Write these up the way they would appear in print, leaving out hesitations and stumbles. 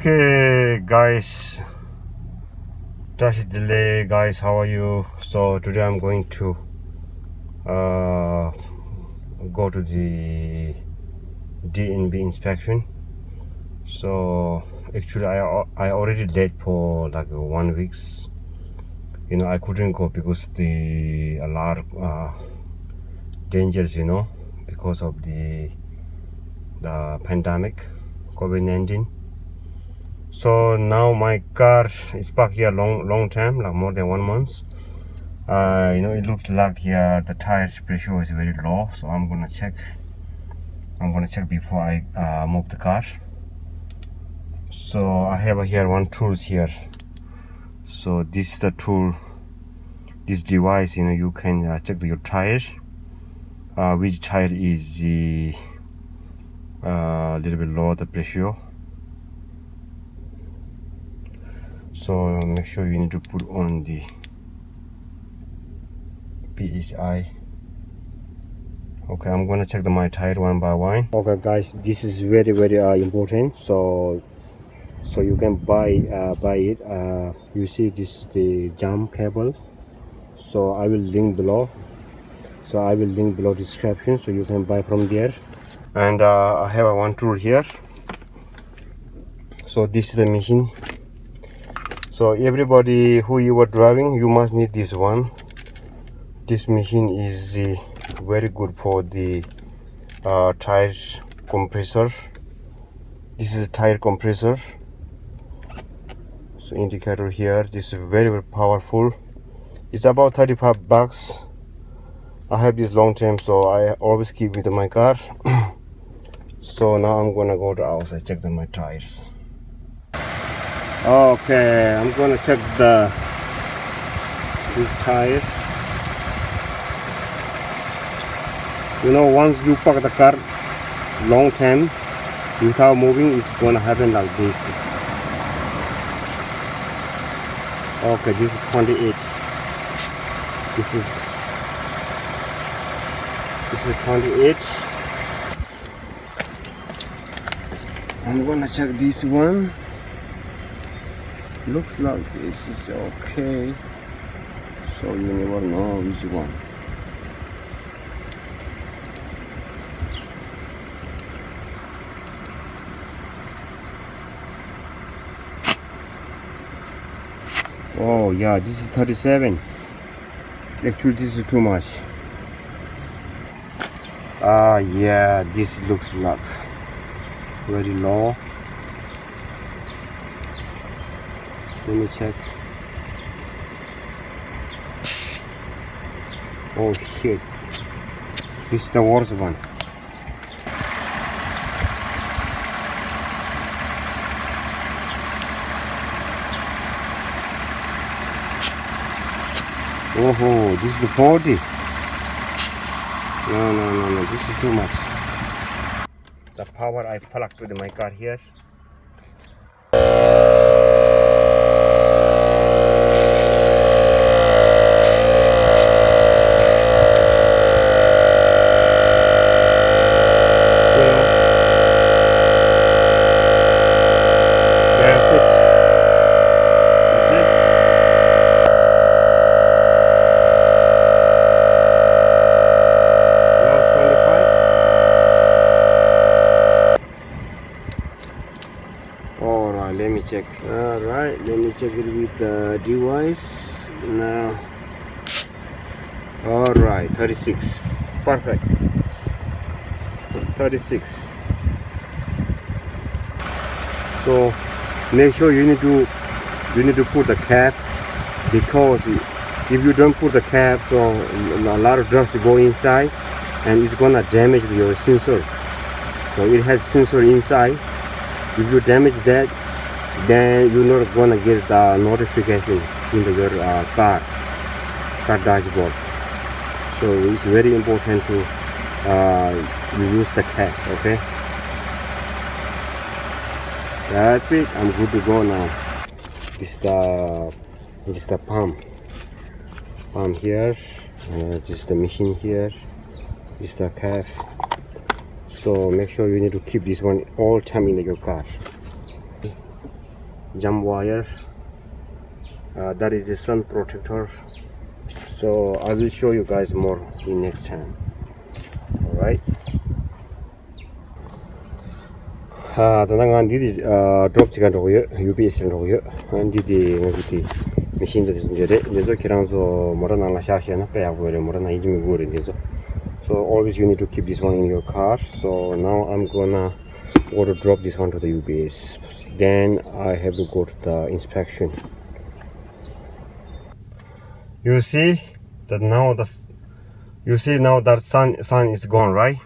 Okay guys, Tashi delay guys, how are you? So today I'm going to go to the DNB inspection. So actually I already late for like 1 weeks. I couldn't go because a lot of dangers, because of the pandemic, COVID-19. So now my car is parked here long time, like more than 1 month. It looks like here the tire pressure is very low, so I'm gonna check before I move the car. So I have here one tools here. So this is the tool, this device. You can check your tire, which tire is a little bit low the pressure. So make sure you need to put on the PSI. Okay, I'm gonna check my tire one by one. Okay guys, this is very important. So you can buy it. You see this the jump cable. So I will link below. Description, so you can buy from there. And I have one tool here. So this is the machine. So everybody who you are driving, you must need this one. This machine is very good for the tire compressor. This is a tire compressor. So indicator here. This is very powerful. It's about 35 bucks. I have this long time, so I always keep it in my car. So now I'm gonna go to outside, check my tires. Okay, I'm gonna check this tire. Once you park the car long time without moving, it's gonna happen like this. Okay, this is 28. This is 28. I'm gonna check this one. Looks like this is okay. So you never know which one. Oh yeah, this is 37. Actually this is too much. Yeah, this looks like very low. Let me check. Oh shit, this is the worst one. Oh, this is the 40. No, this is too much. The power I plugged with my car here. Let me check. Alright, let me check it with the device now. Alright, 36. Perfect. 36. So make sure you need to put the cap, because if you don't put the cap, so a lot of dust go inside and it's gonna damage your sensor. So it has sensor inside. If you damage that, then you're not gonna get the notification in your car dashboard. So it's very important to you use the cap. Okay, that's it. I'm good to go now. This is the pump here. This is the machine here. This is the cap. So make sure you need to keep this one all time in your car. jump wire. That is the sun protector. So I will show you guys more in next time. All right. Tanangan didi drop chikan rogoyo, UPS rogoyo, and didi ngati machine that is njere. Dezo kiranzo morana la shashi na paya gore morana ijimi gore dezo. So always you need to keep this one in your car. So now I'm gonna go to drop this one to the UPS. Then I have to go to the inspection. You see that now that sun is gone, right?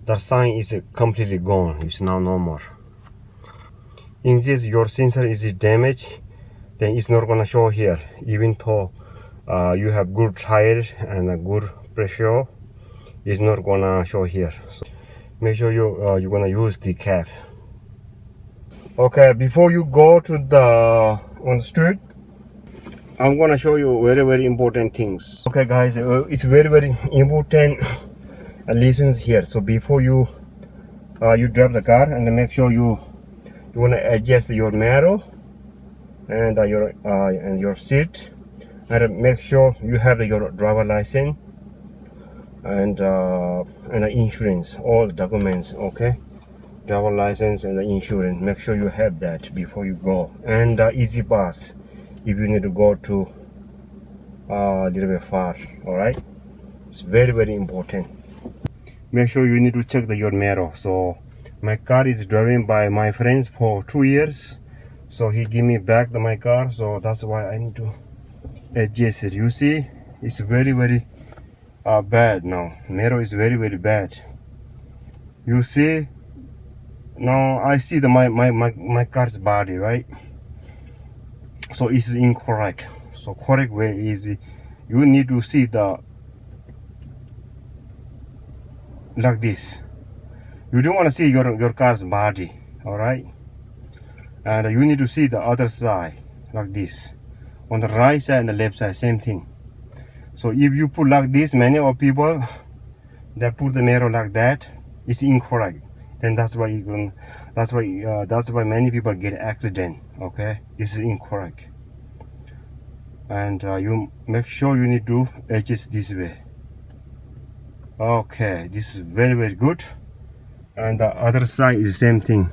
That sign is completely gone. It's now no more. In case your sensor is damaged, then it's not gonna show here. Even though you have good tire and a good pressure, it's not gonna show here. So make sure you're gonna use the cap. Okay, before you go to on the street, I'm gonna show you very important things. Okay, guys, it's very important lessons here. So before you drive the car, and make sure you want to adjust your mirror and your seat, and make sure you have your driver license and insurance, all the documents. Okay, driver license and the insurance, make sure you have that before you go. And easy pass if you need to go to a little bit far. All right, it's very important. Make sure you need to check your mirror. So my car is driven by my friends for 2 years, so he give me back my car, so that's why I need to adjust it. You see, it's very bad now. Mirror is very bad. You see, now I see my car's body, right? So it's incorrect. So correct way is you need to see like this. You don't want to see your car's body, all right? And you need to see the other side like this. On the right side and the left side, same thing. So if you put like this, many of people that put the mirror like that, it's incorrect. Then that's why many people get accident. Okay, this is incorrect. And you make sure you need to adjust this way. Okay, this is very good. And the other side is the same thing.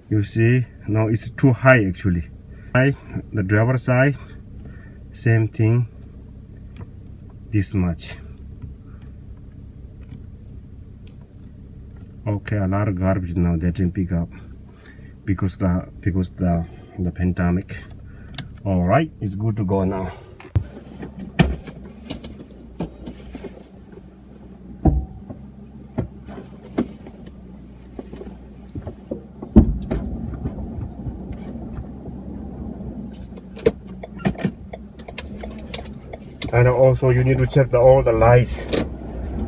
You see, now it's too high actually. The driver side, same thing, this much. Okay, a lot of garbage now that didn't pick up because the pandemic. All right, it's good to go now. And also you need to check all the lights.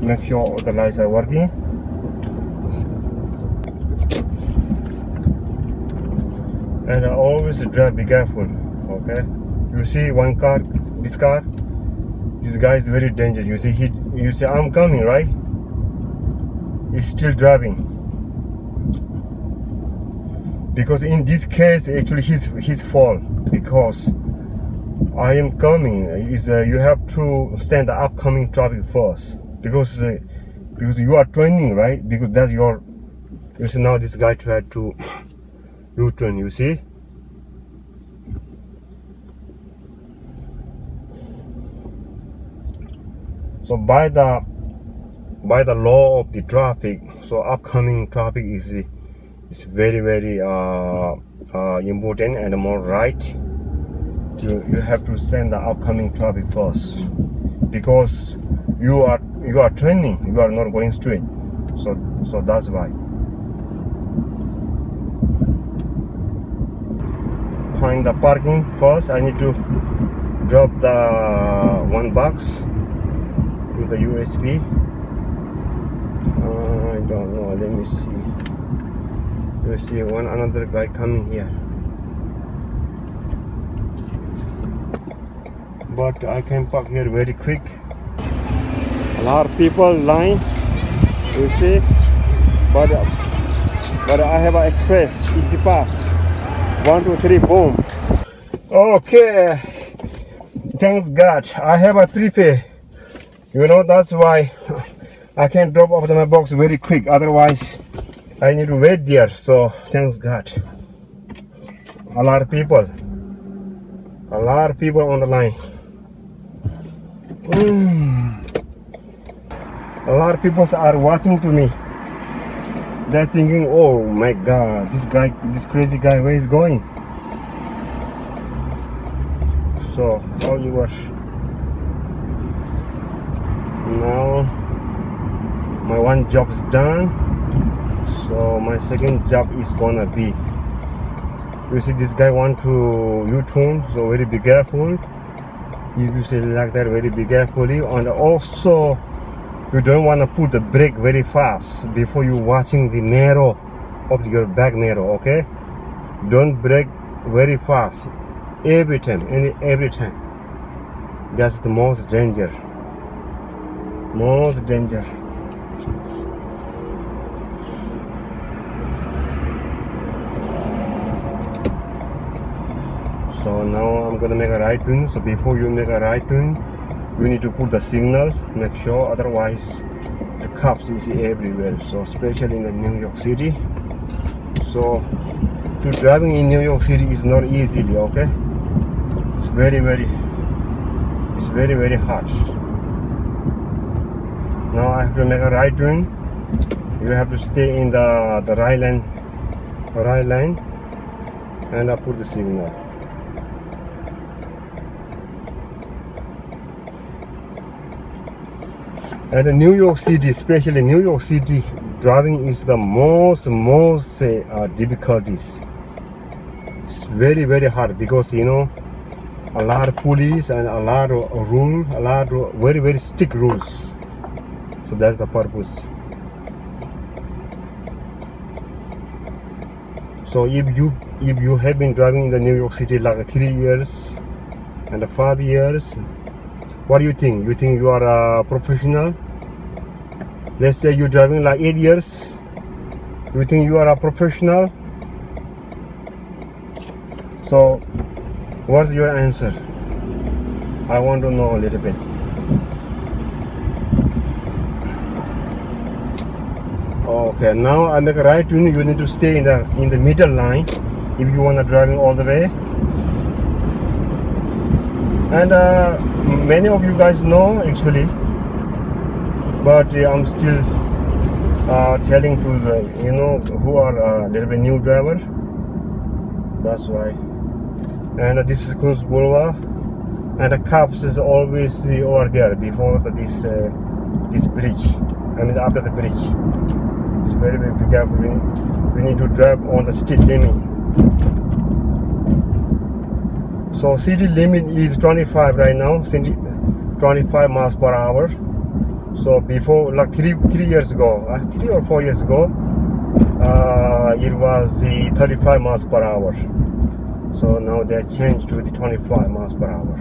Make sure all the lights are working. And always drive, be careful. Okay. You see one car, this guy is very dangerous. You see I'm coming, right? He's still driving. Because in this case, actually his fault, because I am coming. You have to send the upcoming traffic first, because you are turning, right? Because that's your. You see now this guy tried to U-turn. You see. So by the law of the traffic, so upcoming traffic is very important and more right. You have to send the upcoming traffic first, because you are turning, you are not going straight. So that's why. Find the parking first. I need to drop the $1 to the USB. I don't know. Let me see. You see another guy coming here. But I can park here very quick. A lot of people line, you see, but but I have an express easy pass. 1 2 3 boom. Okay, thanks God I have a prepay. You know, that's why I can drop off my box very quick, otherwise I need to wait there. So thanks God. A lot of people on the line. A lot of people are watching to me. They're thinking, oh my God, this crazy guy, where is going? So all yours. Now my one job is done, so my second job is gonna be, you see this guy want to U-turn, so very be careful. If you say like that, very be carefully. And also you don't want to put the brake very fast before you watching the mirror of your back mirror. Okay, don't brake very fast every time. That's the most danger. So now I'm gonna make a right turn. So before you make a right turn, you need to put the signal, make sure, otherwise the cops is everywhere. So especially in the New York City. So to driving in New York City is not easily, okay? It's very hard. Now I have to make a right turn. You have to stay in the right lane, and I put the signal. And in New York City, especially New York City, driving is the most difficulties. It's very hard because, you know, a lot of police and a lot of rules, a lot of very strict rules. So that's the purpose. So if you have been driving in the New York City like 3 years and 5 years, what do you think? You think you are a professional? Let's say you're driving like 8 years. You think you are a professional? So what's your answer? I want to know a little bit. Okay, now I make a right turn. You need to stay in the middle line if you want to driving all the way. And many of you guys know actually, but I'm still telling to the, you know, who are a little bit new driver. That's why. And this is Queens Boulevard, and the cops is always over there before this bridge. I mean after the bridge. It's very be careful. We need to drive on the speed limit. So city limit is 25 right now, 25 miles per hour. So before, like 3 years ago, 3 or 4 years ago, it was the 35 miles per hour. So now they changed to the 25 miles per hour.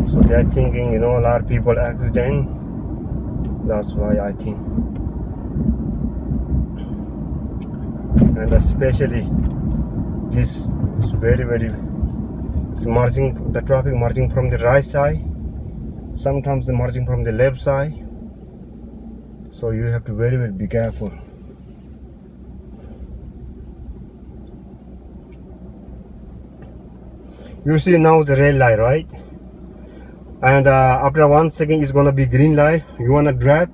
So they're thinking, you know, a lot of people accident. That's why I think. And especially this is very it's merging, the traffic merging from the right side, sometimes the merging from the left side, so you have to very be careful. You see now the red light, right? And after 1 second it's gonna be green light. You wanna drive,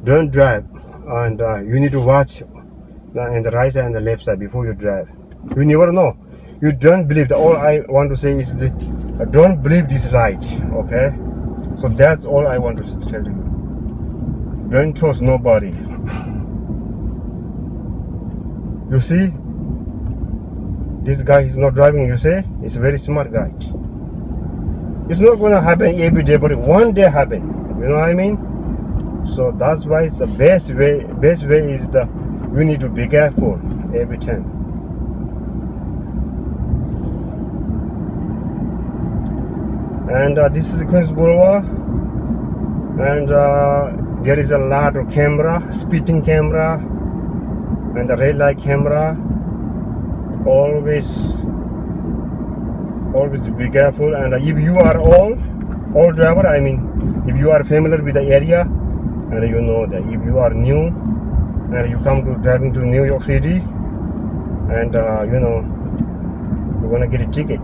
don't drive, and you need to watch on the right side and the left side before you drive. You never know. You don't believe. All I want to say is that don't believe this light. Okay, so that's all I want to tell you. Don't trust nobody. You see, this guy is not driving. You say he's a very smart guy. It's not gonna happen every day, but one day happen. You know what I mean? So that's why it's the best way. Best way is you need to be careful every time. And this is Queens Boulevard, and there is a lot of camera, speeding camera, And the red light camera, always be careful. And if you are old driver, I mean, if you are familiar with the area, and you know that if you are new and you come to driving to New York City, and you know, you're gonna get a ticket,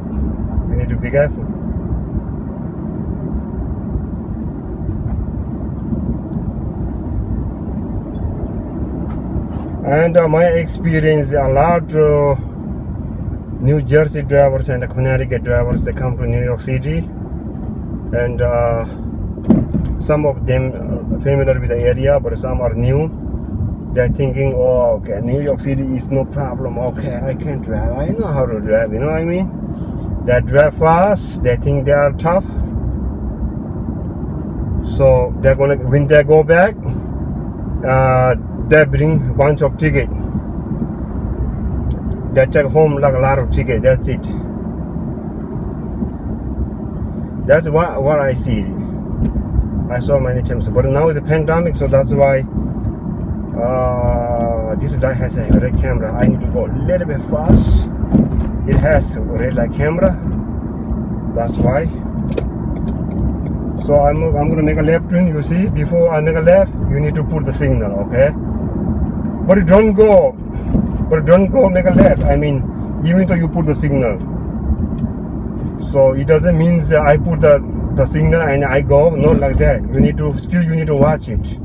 you need to be careful. And my experience, a lot of New Jersey drivers and Connecticut drivers, they come to New York City, and some of them familiar with the area, but some are new. They're thinking, oh, okay, New York City is no problem. Okay, I can drive. I know how to drive. You know what I mean? They drive fast. They think they are tough. So they're gonna, when they go back, they bring a bunch of ticket. They take home like a lot of ticket. That's it. That's what I see. I saw many times, but now it's a pandemic, so that's why this guy has a red camera. I need to go a little bit fast. It has a red light camera. That's why. So I'm gonna make a left turn. You see, before I make a left, you need to put the signal, okay? But don't go make a left. I mean, even though you put the signal, so it doesn't mean that I put the signal and I go. Not like that. You need to watch it.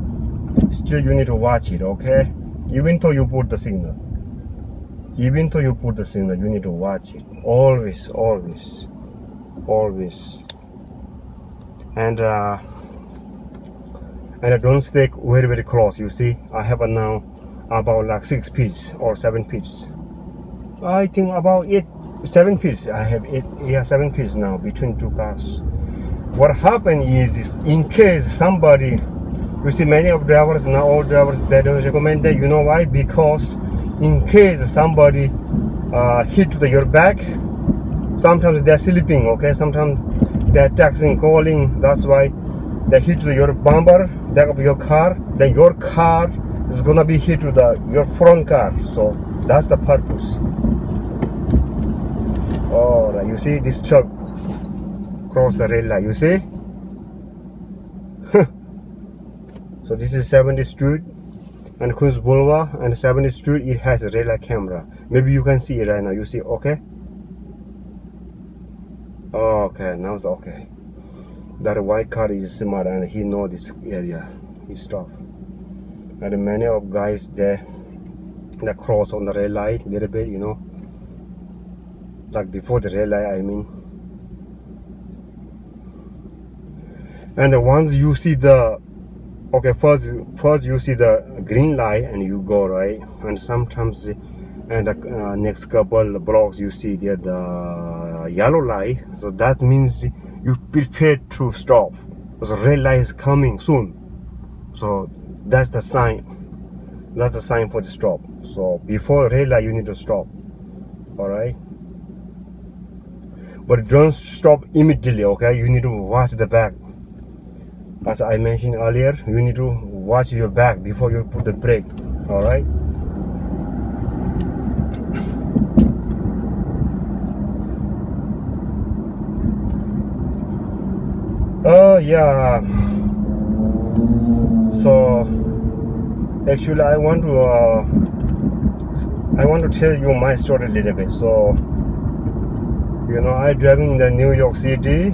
Still you need to watch it, okay? Even though you put the signal, you need to watch it. Always. And don't stay very close. You see, I have now about like 6 feet or 7 feet. I think about 7 feet. I have 7 feet now between two cars. What happened is in case somebody, you see, many of drivers, now all drivers, they don't recommend that. You know why? Because in case somebody hit to your back, sometimes they're sleeping, okay? Sometimes they're texting, calling. That's why they hit to your bumper, back of your car. Then your car is gonna be hit to your front car. So that's the purpose. All right, you see this truck cross the red light. You see? So this is 70th Street and Queens Boulevard, and 70th Street, it has a red light camera. Maybe you can see it right now. You see, okay? Okay, now it's okay. That white car is smart and he know this area. He stop. And many of guys there, they cross on the red light a little bit, you know. Like before the red light, I mean. And once you see the, okay, first you see the green light and you go, right? And sometimes, and the next couple blocks you see there the yellow light. So that means you prepare to stop. Because the red light is coming soon. So that's the sign. That's the sign for the stop. So before red light, you need to stop. All right. But don't stop immediately. Okay, you need to watch the back. As I mentioned earlier, you need to watch your back before you put the brake. All right. Yeah. So actually, I want to tell you my story a little bit. So, you know, I driving in the New York City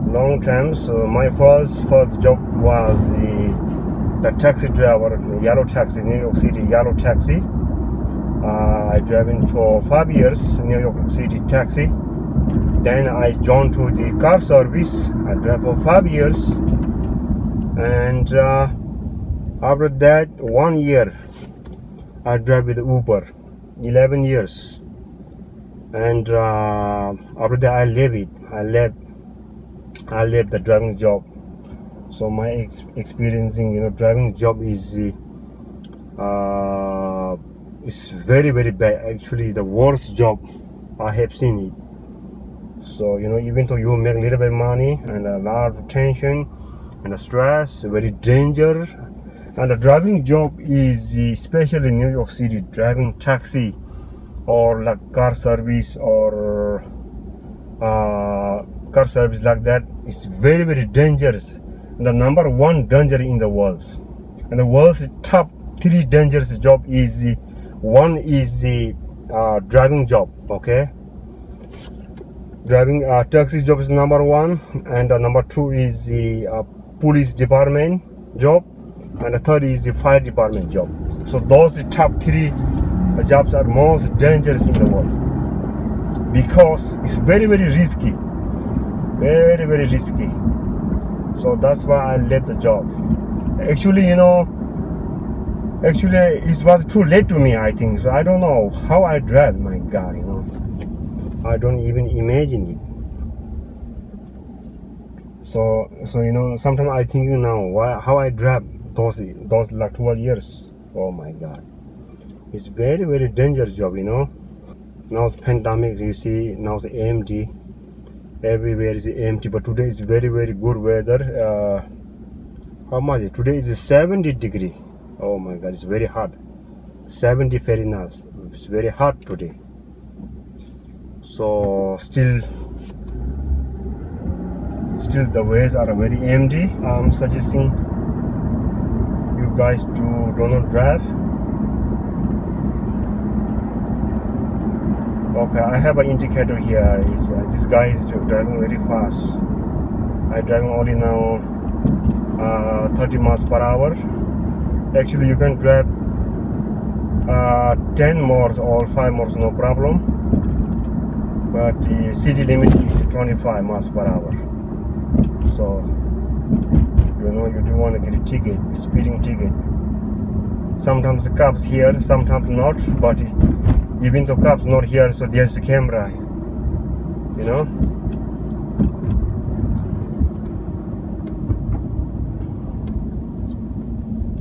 long time. So my first job was the taxi driver, yellow taxi, New York City yellow taxi. I driving for 5 years, New York City taxi. Then I joined to the car service. I drove for 5 years, and after that 1 year I drove with Uber, 11 years. And after that I left the driving job. So my experiencing, you know, driving job is very bad. Actually, the worst job I have seen it. So, you know, even though you make a little bit of money and a lot of tension and stress, very dangerous, And the driving job is especially in New York City, driving taxi or like car service or car service like that is very, very dangerous. The number one danger in the world. And the world's top 3 dangerous job is one is the driving job. Okay, driving taxi job is number 1, and number 2 is the police department job, and the third is the fire department job. So those top 3 jobs are most dangerous in the world because it's very, very risky, very, very risky. So that's why I left the job. Actually, it was too late to me, I think. So I don't know how I drive. My God, I don't even imagine it. So sometimes I think how I drive those like 12 years. Oh my God, it's very, very dangerous job. Now it's pandemic. You see, now it's empty. Everywhere is empty. But today is very, very good weather. How much is today? Is 70 degree. Oh my God, it's very hot. 70 Fahrenheit. It's very hot today. So still the ways are very empty. I'm suggesting you guys to do not drive. Okay, I have an indicator here. This guy is driving very fast. I'm driving only now 30 miles per hour. Actually, you can drive 10 more or 5 more, no problem. But the city limit is 25 miles per hour. So you don't want to get a ticket, a speeding ticket. Sometimes the cops here, sometimes not. But even though cops not here, so there's a camera.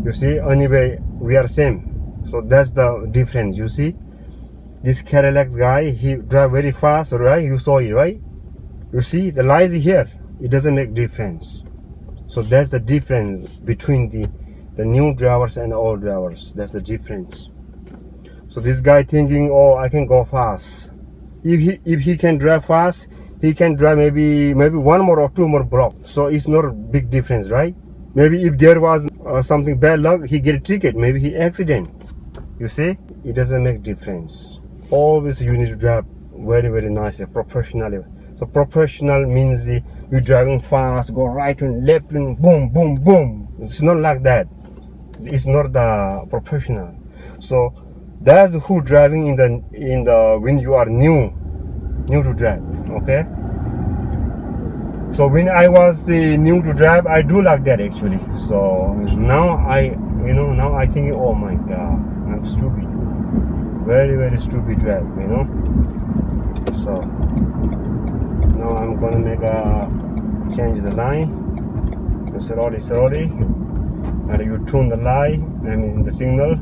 You see, anyway, we are same. So that's the difference. You see, this Cadillac guy, he drive very fast, right? You saw it, right? You see, the lights here, it doesn't make difference. So that's the difference between the new drivers and the old drivers. That's the difference. So this guy thinking, oh, I can go fast. If he can drive fast, he can drive maybe 1 more or 2 more blocks. So it's not a big difference, right? Maybe if there was something bad luck, he get a ticket. Maybe he accident. You see, it doesn't make difference. Always you need to drive very, very nicely, professionally. So professional means you're driving fast, go right and left and boom, boom, boom. It's not like that. It's not the professional. So that's who driving in the when you are new to drive. Okay. So when I was new to drive, I do like that actually. So now now I think, oh my God, I'm stupid, very, very stupid drive. So now I'm gonna change the line. Slowly, and you tune the light. The signal,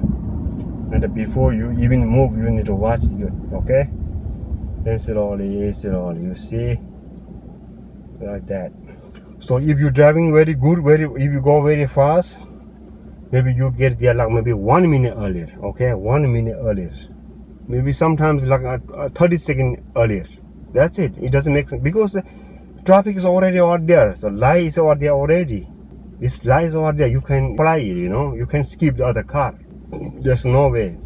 and before you even move, you need to watch it. Okay, then slowly, you see. Like that. So if you're driving very good, if you go very fast, maybe you get there like maybe 1 minute earlier. Okay, 1 minute earlier. Maybe sometimes like 30 seconds earlier. That's it. It doesn't make sense because traffic is already out there. So light is over there already. This light is over there. You can fly it. You can skip the other car. There's no way.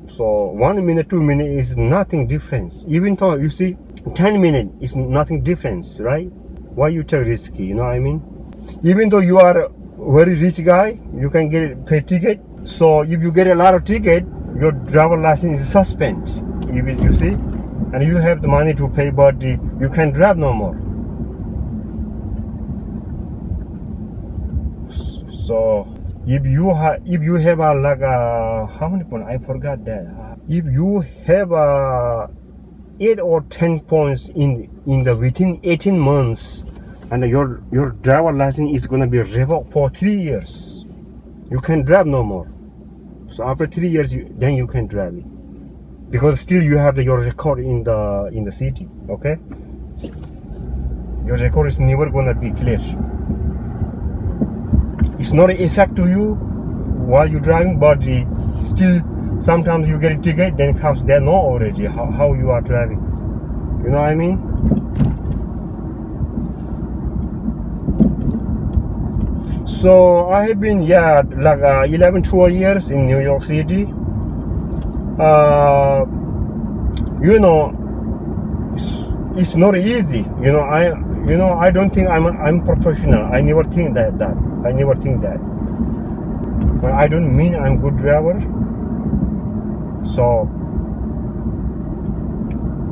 So 1 minute, 2 minutes is nothing difference. Even though you see 10 minutes is nothing difference, right? Why you take risky? You know what I mean? Even though you are a very rich guy, you can pay ticket. So if you get a lot of ticket, your driver license is suspended. You see, and you have the money to pay, but you can drive no more. So if you have how many points? I forgot that. If you have 8 or 10 points within 18 months, and your driver license is gonna be revoked for 3 years, you can drive no more. So after 3 years, then you can drive it, because still you have your record in the city. Okay, your record is never gonna be clear. It's not an effect to you while you're driving, but still sometimes you get a ticket, then cops they know already how you are driving. You know what I mean? So I have been 11-12 years in New York City. You know, it's not easy. You know, I don't think I'm professional. I never think that. I never think that. But I don't mean I'm good driver. So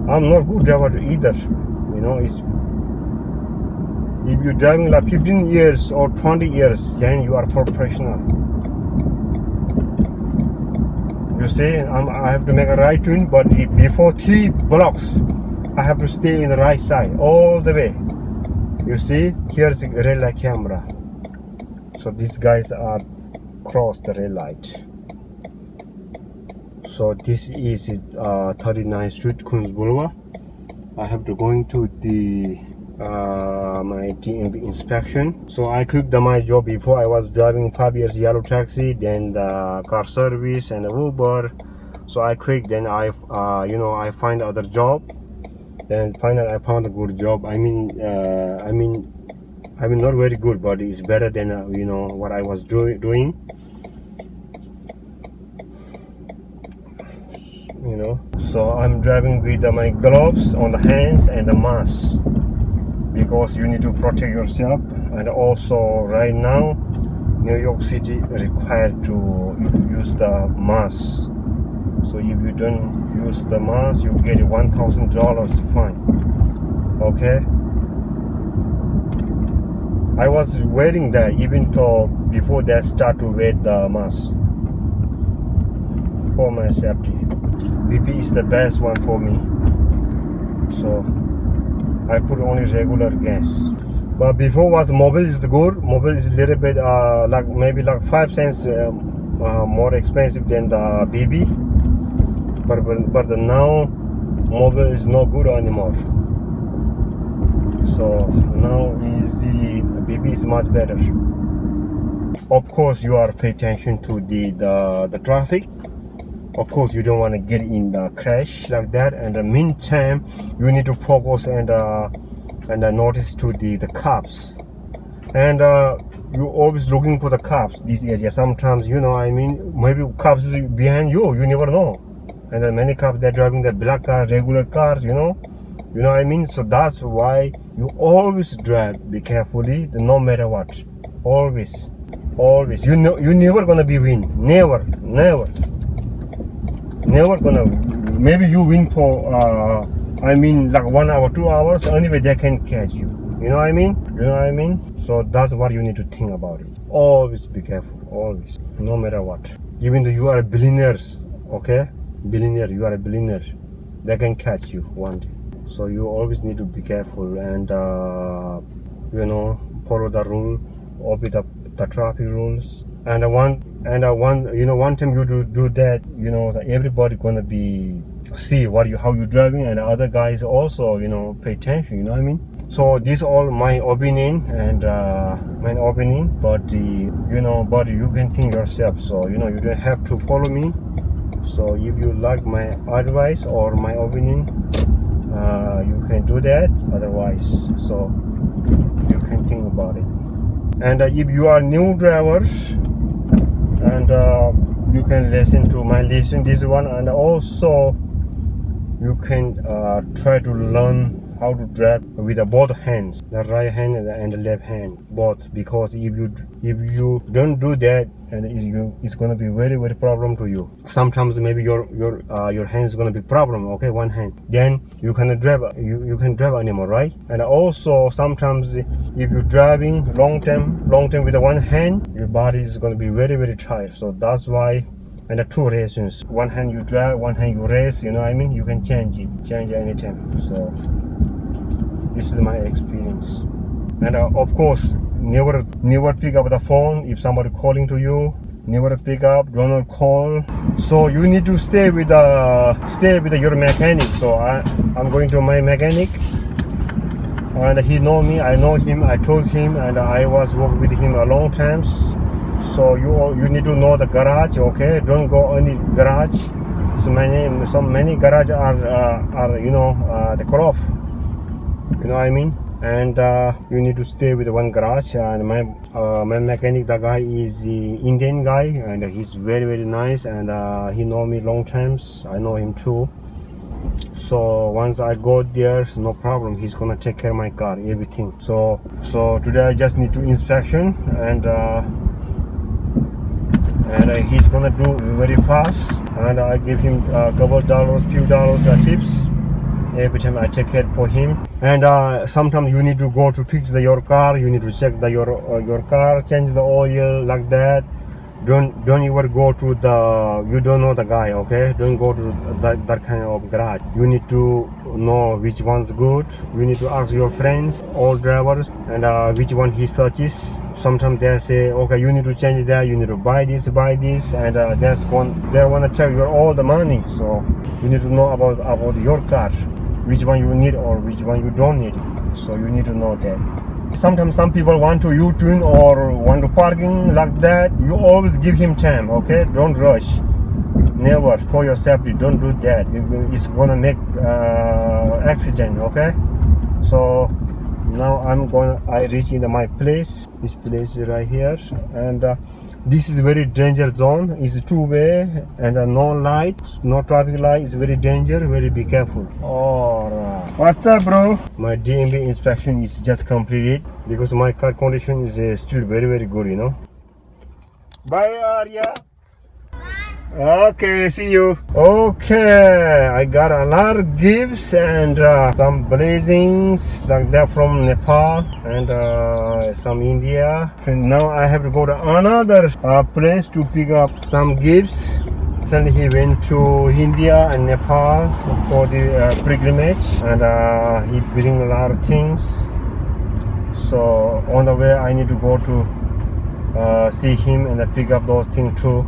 I'm not good driver either. You know, if you're driving like 15 years or 20 years, then you are professional. You see, I have to make a right turn, but before 3 blocks, I have to stay in the right side all the way. You see, here's the red light camera. So these guys are cross the red light. So this is 39th Street, Queens Boulevard. I have to go into the my DMV inspection. So I quit my job before. I was driving 5 years yellow taxi, then the car service and the Uber. So I quit. Then I find other job. Then finally I found a good job. I mean not very good, but it's better than what I was doing. You know, so I'm driving with my gloves on the hands and the mask, because you need to protect yourself. And also right now New York City required to use the mask. So if you don't use the mask, you get $1,000 fine. Okay, I was wearing that even though before that start to wear the mask for my safety. BP is the best one for me, so I put only regular gas. But before was Mobile is good. Mobile is a little bit maybe 5 cents more expensive than the BB. But now Mobile is not good anymore. So now BB is much better. Of course, you are pay attention to the traffic. Of course, you don't want to get in the crash like that. And in the meantime, you need to focus and notice to the cops. And you always looking for the cops this area. Sometimes, maybe cops is behind you. You never know. And many cops, they're driving the black car, regular cars. You know what I mean. So that's why you always drive. Be carefully, no matter what. Always. You never gonna be win. Never. Never gonna. Maybe you win for 1 hour, 2 hours. Anyway, they can catch you. You know what I mean? So that's what you need to think about it. Always be careful. Always, no matter what. Even though you are a billionaire, okay? You are a billionaire. They can catch you one day. So you always need to be careful and follow the rule, obey the traffic rules. And one time you do that, everybody gonna be see how you driving, and other guys also pay attention. You know what I mean? So this all my opinion and but but you can think yourself. So you don't have to follow me. So if you like my advice or my opinion, you can do that. Otherwise, so you can think about it. And if you are new driver, and you can listen to this one, and also you can try to learn how to drive with both hands, the right hand and the left hand, both. Because if you don't do that, and it's gonna be very, very problem to you. Sometimes maybe your hand is gonna be problem. Okay, one hand, then you cannot drive. You can drive anymore, right? And also sometimes if you're driving long time with one hand, your body is gonna be very, very tired. So that's why. And the two races, one hand you drive, one hand you race. You know what I mean? You can change anytime. So this is my experience. And of course, never pick up the phone if somebody calling to you. Never pick up, do not call. So you need to stay with your mechanic. So I'm going to my mechanic, and he know me, I know him, I chose him, and I was working with him a long times. So you need to know the garage, okay? Don't go any garage. So many garage are the cut-off. You know what I mean? And you need to stay with one garage. And my mechanic, the guy is the Indian guy, and he's very very nice, and he know me long times. I know him too. So once I go there, no problem, he's gonna take care of my car, everything. So today I just need to inspection, and he's gonna do very fast, and I give him a couple dollars, few dollars tips every time I take it for him. And sometimes you need to go to fix your car, you need to check your car, change the oil, like that. Don't ever go to you don't know the guy, okay? Don't go to that kind of garage. You need to know which one's good. You need to ask your friends, all drivers, and which one he searches. Sometimes they say, okay, you need to change that, you need to buy this, and they want to take your all the money. So you need to know about your car, which one you need or which one you don't need. So you need to know that. Sometimes some people want to U-turn or want to parking like that. You always give him time, okay? Don't rush. Never, for your safety, don't do that. It's gonna make accident, okay? So now I reach in my place. This place is right here, and this is very danger zone. It's two-way, and no light, no traffic light. It's very danger. Very be careful. Alright. What's up, bro? My DMV inspection is just completed because my car condition is still very very good, you know. Bye, Arya. Okay, see you. Okay, I got a lot of gifts and some blazings like that from Nepal and some India. And now I have to go to another place to pick up some gifts. Recently he went to India and Nepal for the pilgrimage, and he bring a lot of things. So on the way I need to go to see him and pick up those things too.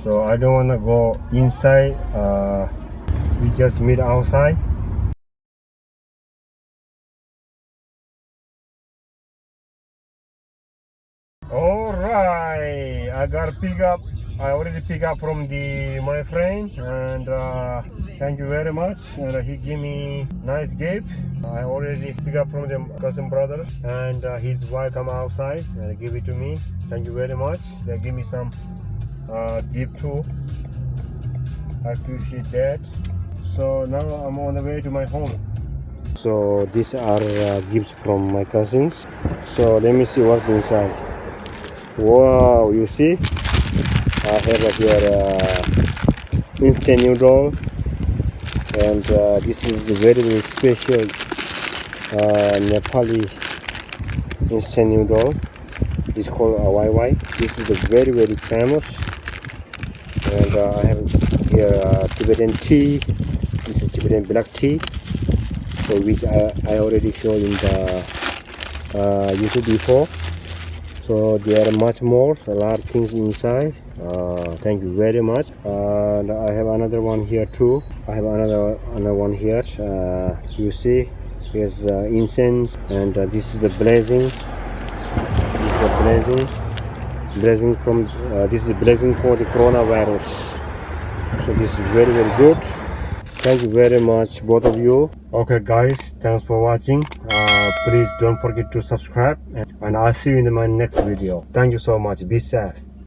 So I don't want to go inside, we just meet outside. Alright, I already pick up from my friend, and thank you very much, and he gave me nice gift. I already pick up from the cousin brother, and his wife come outside and give it to me. Thank you very much. They give me some gift too. I appreciate that. So now I'm on the way to my home. So these are gifts from my cousins. So let me see what's inside. Wow, you see, I have here instant noodle, and this is a very very special Nepali instant noodle. It's called YY. This is a very very famous. And I have here Tibetan tea. This is Tibetan black tea, so which I already showed in the YouTube before. So there are much more, a lot of things inside. Thank you very much. And I have another one here too. I have another one here. You see, here's incense, and this is the blazing. This is the blazing from this is blazing for the coronavirus. So this is very very good. Thank you very much, both of you. Okay guys, thanks for watching. Please don't forget to subscribe, and I'll see you in my next video. Thank you so much. Be safe.